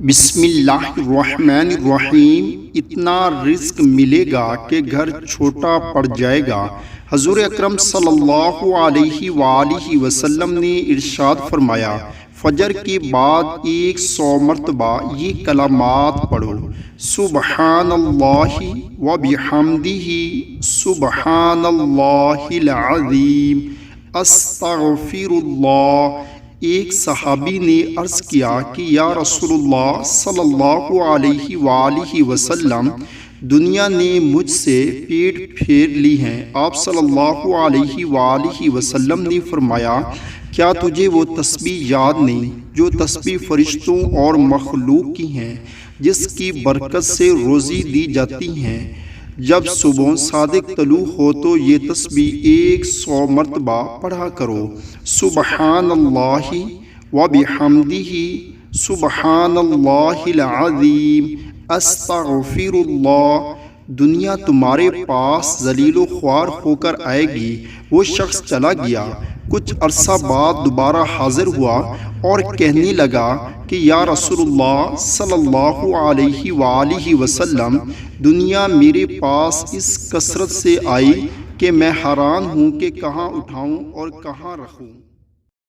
بسم اللہ الرحمن الرحیم۔ اتنا رزق ملے گا کہ گھر چھوٹا پڑ جائے گا۔ حضور اکرم صلی اللہ علیہ وآلہ وسلم نے ارشاد فرمایا، فجر کے بعد 100 مرتبہ یہ کلمات پڑھو، سبحان اللہ و بحمدہ، سبحان اللہ العظیم، استغفر اللہ۔ ایک صحابی نے عرض کیا کہ یا رسول اللہ صلی اللہ علیہ وآلہ وسلم، دنیا نے مجھ سے پیٹ پھیر لی ہے۔ آپ صلی اللہ علیہ وآلہ وسلم نے فرمایا، کیا تجھے وہ تسبیح یاد نہیں جو تسبیح فرشتوں اور مخلوق کی ہیں، جس کی برکت سے روزی دی جاتی ہے؟ جب صبح صادق طلوع ہو تو یہ تسبیح 100 مرتبہ پڑھا کرو، سبحان اللہ و بحمدہ، سبحان اللہ العظیم، استغفر اللہ۔ دنیا تمہارے پاس ذلیل و خوار ہو کر آئے گی۔ وہ شخص چلا گیا، کچھ عرصہ بعد دوبارہ حاضر ہوا اور کہنے لگا کہ یا رسول اللہ صلی اللہ علیہ وآلہ وسلم، دنیا میرے پاس اس کثرت سے آئی کہ میں حیران ہوں کہ کہاں اٹھاؤں اور کہاں رکھوں۔